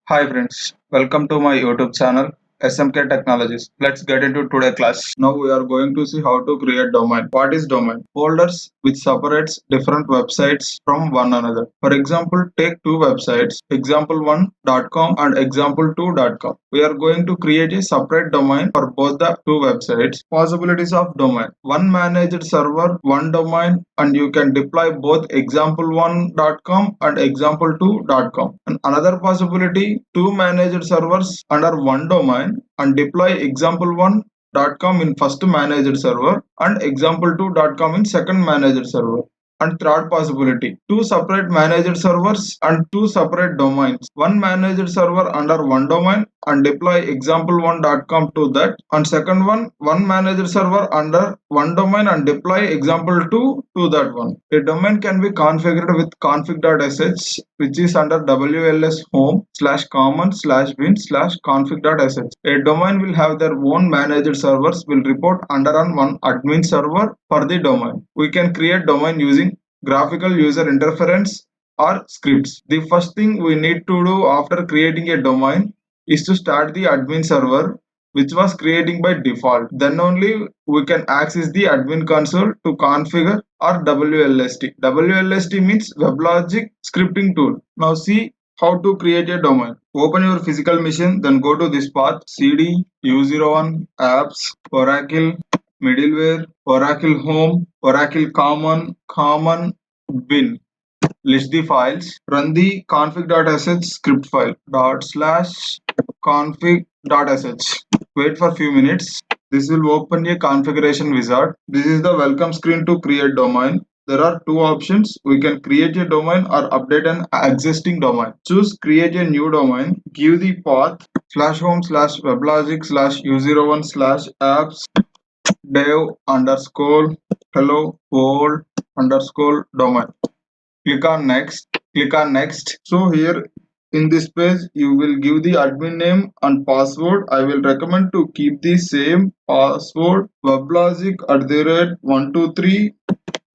Hi friends, welcome to my YouTube channel SMK Technologies. Let's get into today's class. Now we are going to see how to create domain. What is domain? Folders which separates different websites from one another. For example, take two websites, example1.com and example2.com. We are going to create a separate domain for both the two websites. Possibilities of domain. One managed server, one domain, and you can deploy both example1.com and example2.com. And another possibility, two managed servers under one domain and deploy example1.com in first managed server and example2.com in second managed server. And third possibility, two separate managed servers and two separate domains. One managed server under one domain and deploy example1.com to that. And second one managed server under one domain and deploy example2 to that one. A domain can be configured with config.sh, which is under WLS home /common /bin /config.sh. A domain will have their own managed servers will report under on one admin server for the domain. We can create domain using graphical user interference or scripts. The first thing we need to do after creating a domain is to start the admin server which was creating by default. Then only we can access the admin console to configure or WLST. WLST means WebLogic scripting tool. Now see how to create a domain. Open your physical machine, then go to this path cd u01 apps Oracle middleware Oracle home Oracle common bin. List the files. Run the config.sh script file ./config.sh. Wait for few minutes. This will open a configuration wizard. This is the welcome screen to create domain. There are two options. We can create a domain or update an existing domain. Choose create a new domain. Give the path /home/weblogic/u01/apps dev underscore hello world underscore domain. Click on next. So here in this page you will give the admin name and password. I will recommend to keep the same password weblogic@123.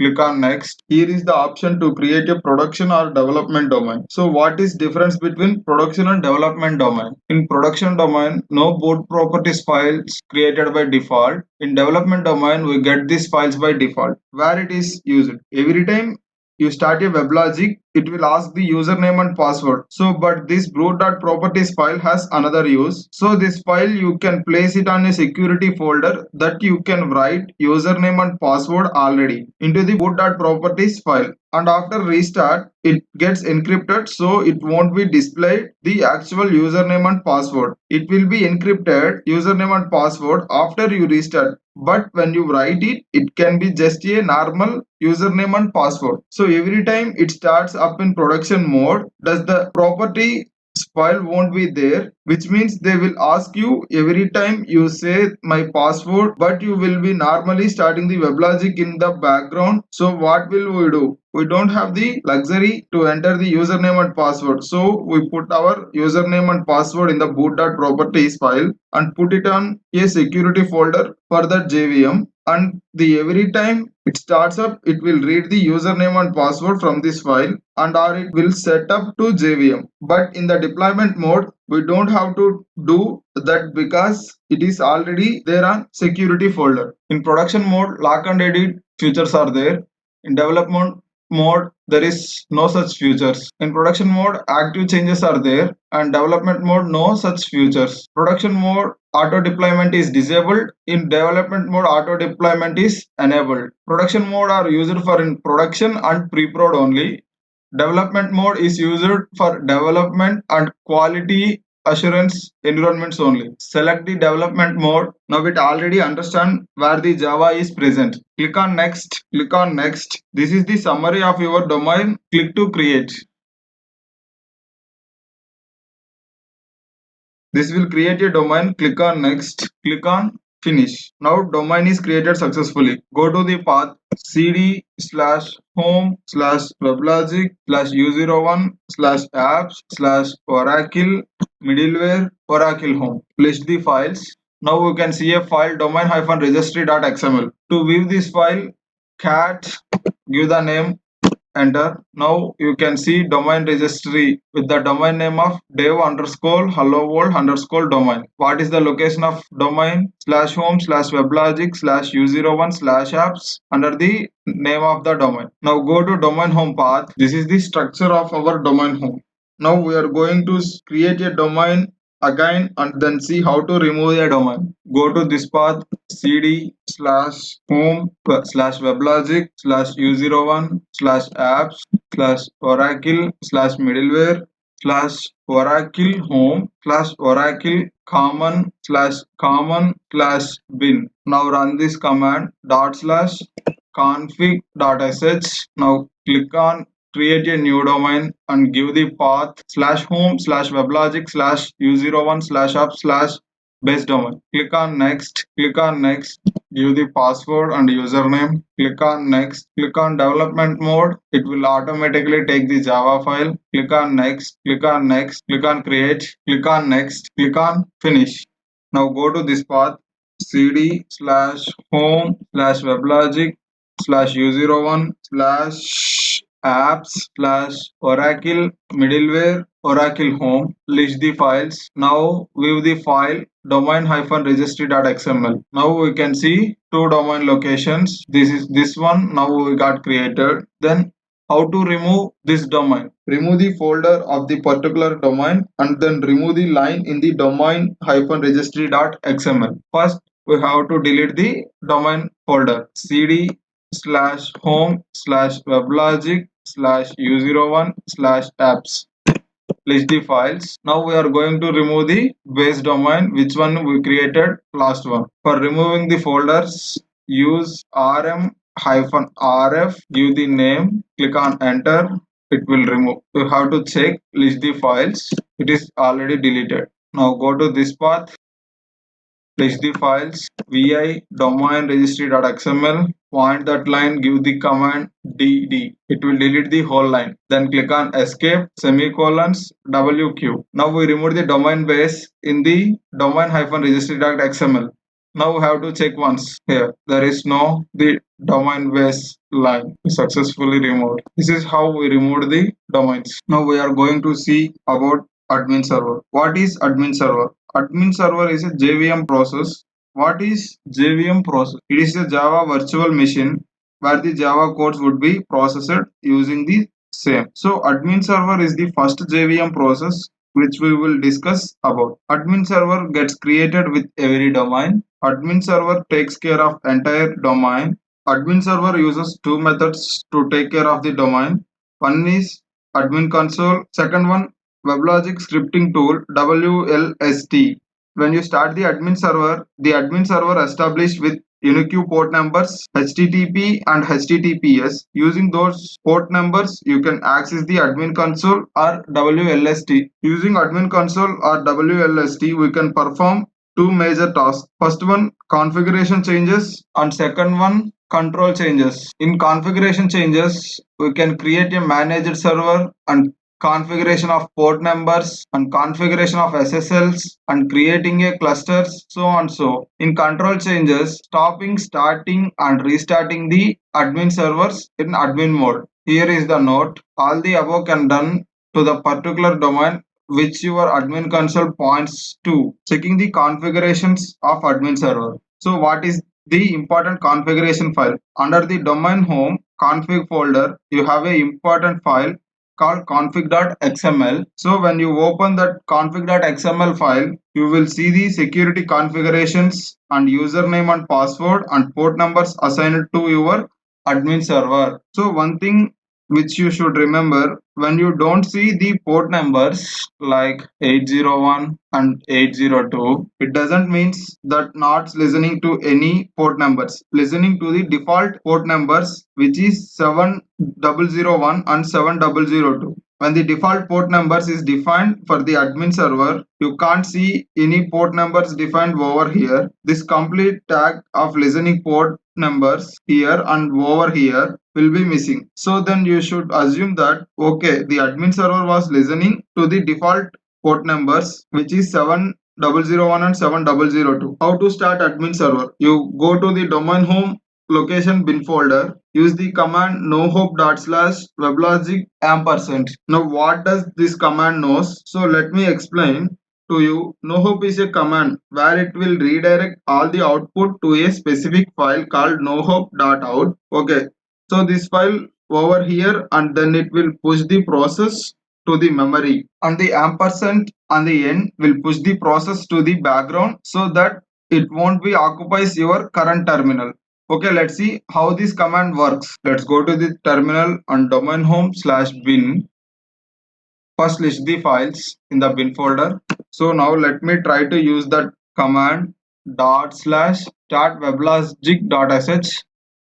Click on next. Here is the option to create a production or development domain. So what is difference between production and development domain? In production domain, no boot properties files created by default. In development domain, we get these files by default. Where it is used? Every time you start a WebLogic, it will ask the username and password. So, but this root.properties file has another use. So this file you can place it on a security folder that you can write username and password already into the boot.properties file. And after restart, it gets encrypted, so it won't be displayed the actual username and password. It will be encrypted username and password after you restart. But when you write it, it can be just a normal username and password. So every time it starts up in production mode, does the property file won't be there, which means they will ask you every time you say my password, but you will be normally starting the WebLogic in the background. So what will we do? We don't have the luxury to enter the username and password, so we put our username and password in the boot.properties file and put it on a security folder for that JVM. And the every time it starts up, it will read the username and password from this file and or it will set up to JVM. But in the deployment mode, we don't have to do that because it is already there on security folder. In production mode, lock and edit features are there. In development mode, there is no such features. In production mode, active changes are there, and development mode, no such features. Production mode, auto deployment is disabled. In development mode, auto deployment is enabled. Production mode are used for in production and pre-prod only. Development mode is used for development and quality assurance environments only. Select the development mode. Now it already understand where the Java is present. Click on next. This is the summary of your domain. Click to create. This will create a domain. Click on next. Click on finish. Now domain is created successfully. Go to the path cd/home/weblogic/u01/apps/oracle middleware Oracle home. List the files. Now we can see a file domain-registry.xml. To view this file, cat, give the name enter. Now you can see domain registry with the domain name of dev underscore hello world underscore domain. What is the location of domain? Slash home slash weblogic slash u01 slash apps under the name of the domain. Now go to domain home path. This is the structure of our domain home. Now we are going to create a domain again and then see how to remove a domain. Go to this path, cd slash home slash weblogic slash u01 slash apps slash oracle slash middleware slash oracle home slash oracle common slash bin. Now run this command dot slash config.sh. Now click on create a new domain and give the path slash home slash weblogic slash u01 slash app slash base domain. Click on next. Click on next. Give the password and username. Click on next. Click on development mode. It will automatically take the Java file. Click on next. Click on next. Click on create. Click on next. Click on finish. Now go to this path cd slash home slash weblogic slash u01 slash apps slash oracle middleware oracle home. List the files. Now view the file domain-registry.xml. Now we can see two domain locations. This is this one. Now we got created. Then how to remove this domain? Remove the folder of the particular domain and then remove the line in the domain-registry.xml. First we have to delete the domain folder. Cd slash home slash weblogic slash u01 slash apps. List the files. Now we are going to remove the base domain, which one we created last one. For removing the folders, use rm-rf, give the name, click on enter, it will remove. You have to check list the files. It is already deleted. Now go to this path, list the files, vi domain registry.xml, point that line, give the command dd. It will delete the whole line. Then click on escape, semicolons, wq. Now we remove the domain base in the domain-registry.xml. Now we have to check once here. There is no the domain base line successfully removed. This is how we removed the domains. Now we are going to see about admin server. What is admin server? Admin server is a JVM process. What is JVM process? It is a Java virtual machine where the Java codes would be processed using the same. So admin server is the first JVM process which we will discuss about. Admin server gets created with every domain. Admin server takes care of entire domain. Admin server uses two methods to take care of the domain. One is admin console. Second one, WebLogic scripting tool WLST. When you start the admin server established with unique port numbers HTTP and HTTPS. Using those port numbers, you can access the admin console or WLST. Using admin console or WLST, we can perform two major tasks. First one, configuration changes, and second one, control changes. In configuration changes, we can create a managed server and configuration of port numbers and configuration of SSLs and creating a clusters, so on so. In control changes, stopping, starting and restarting the admin servers in admin mode. Here is the note. All the above can done to the particular domain which your admin console points to. Checking the configurations of admin server. So what is the important configuration file? Under the domain home config folder, you have a important file called config.xml. So when you open that config.xml file, you will see the security configurations and username and password and port numbers assigned to your admin server. So one thing which you should remember, when you don't see the port numbers like 801 and 802, it doesn't mean that not listening to any port numbers, listening to the default port numbers which is 7001 and 7002. When the default port numbers is defined for the admin server, you can't see any port numbers defined over here. This complete tag of listening port numbers here and over here will be missing. So then you should assume that okay, the admin server was listening to the default port numbers which is 7001 and 7002. How to start admin server? You go to the domain home, location bin folder, use the command nohope./weblogic ampersand. Now what does this command knows? So let me explain to you. Nohope is a command where it will redirect all the output to a specific file called nohope.out. Okay, so this file over here, and then it will push the process to the memory, and the ampersand on the end will push the process to the background so that it won't be occupies your current terminal. Okay, let's see how this command works. Let's go to the terminal and domain home/bin. First list the files in the bin folder. So now let me try to use that command /start weblogic.sh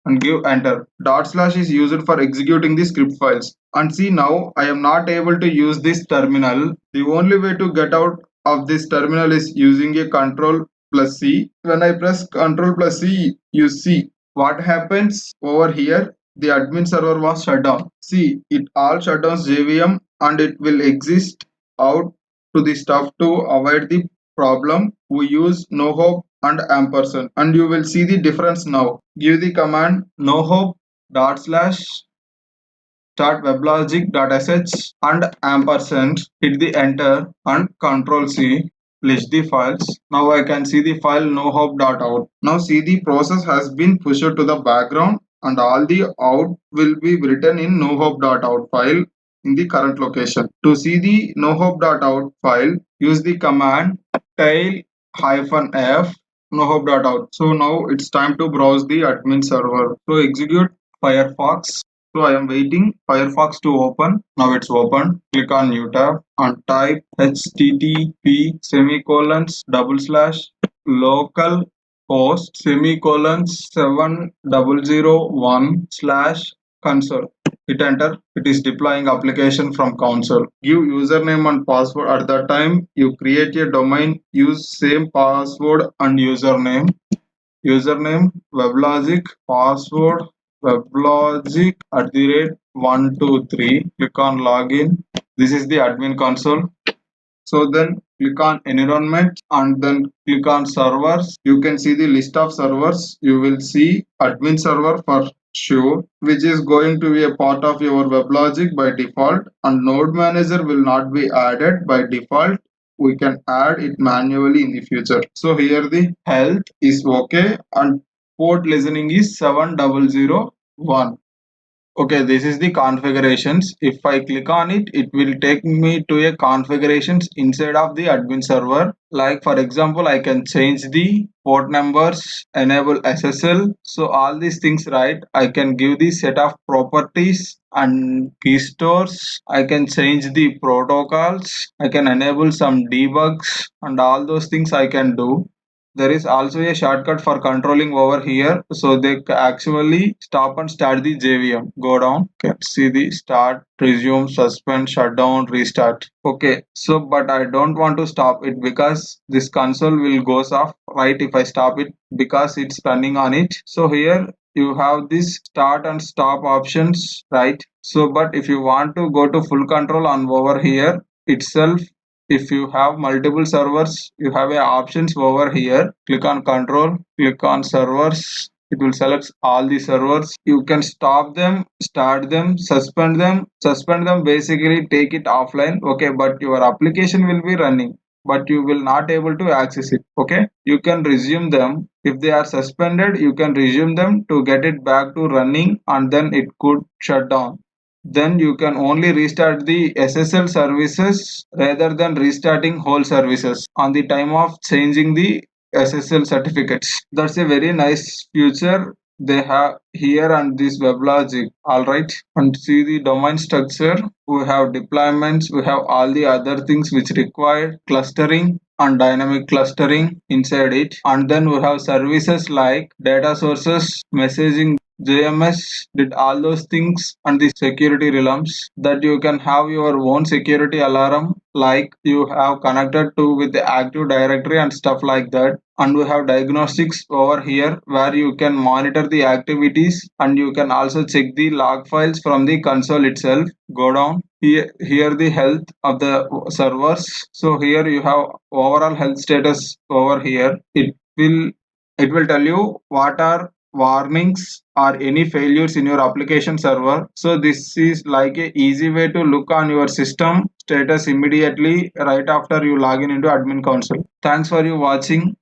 and give enter. / is used for executing the script files. And see, now I am not able to use this terminal. The only way to get out of this terminal is using a control+C. When I press control+C, you see what happens over here. The admin server was shut down. See, it all shut down JVM, and it will exist out to the stuff to avoid the problem. We use nohope and ampersand, and you will see the difference now. Give the command nohope./start weblogic.sh and ampersand, hit the enter and control C, list the files. Now I can see the file nohope.out. Now see, the process has been pushed to the background, and all the out will be written in nohope.out file in the current location. To see the nohope.out file, use the command tail-f nohope.out. So now it's time to browse the admin server. So execute Firefox. So I am waiting Firefox to open. Now it's open. Click on new tab and type http semicolons double slash local host semicolons 7001 slash console. Hit enter. It is deploying application from console. Give username and password. At that time you create a domain, use same password and username. Username WebLogic, password WebLogic @123. Click on login. This is the admin console. So then click on environment and then click on servers. You can see the list of servers. You will see admin server for sure, which is going to be a part of your WebLogic by default, and node manager will not be added by default. We can add it manually in the future. So here the health is okay, and port listening is 7001. Okay, this is the configurations. If I click on it, it will take me to a configurations inside of the admin server. Like for example, I can change the port numbers, enable SSL. So all these things, right? I can give the set of properties and key stores. I can change the protocols. I can enable some debugs and all those things I can do. There is also a shortcut for controlling over here, so they actually stop and start the JVM. Go down, okay, see the start, resume, suspend, shutdown, restart. Okay, so but I don't want to stop it because this console will goes off, right, if I stop it, because it's running on it. So here you have this start and stop options, right? So but if you want to go to full control on over here itself, if you have multiple servers, you have a options over here. Click on control, click on servers. It will select all the servers. You can stop them, start them, suspend them. Suspend them basically take it offline. Okay, but your application will be running, but you will not able to access it. Okay, you can resume them. If they are suspended, you can resume them to get it back to running, and then it could shut down. Then you can only restart the SSL services rather than restarting whole services on the time of changing the SSL certificates. That's a very nice feature they have here on this WebLogic. Alright, and see the domain structure. We have deployments, we have all the other things which require clustering and dynamic clustering inside it, and then we have services like data sources, messaging, JMS, did all those things, and the security realms that you can have your own security alarm, like you have connected to with the Active Directory and stuff like that. And we have diagnostics over here where you can monitor the activities, and you can also check the log files from the console itself. Go down here the health of the servers. So here you have overall health status over here. It will tell you what are warnings or any failures in your application server. So this is like a easy way to look on your system status immediately right after you log in into admin console. Thanks for you watching.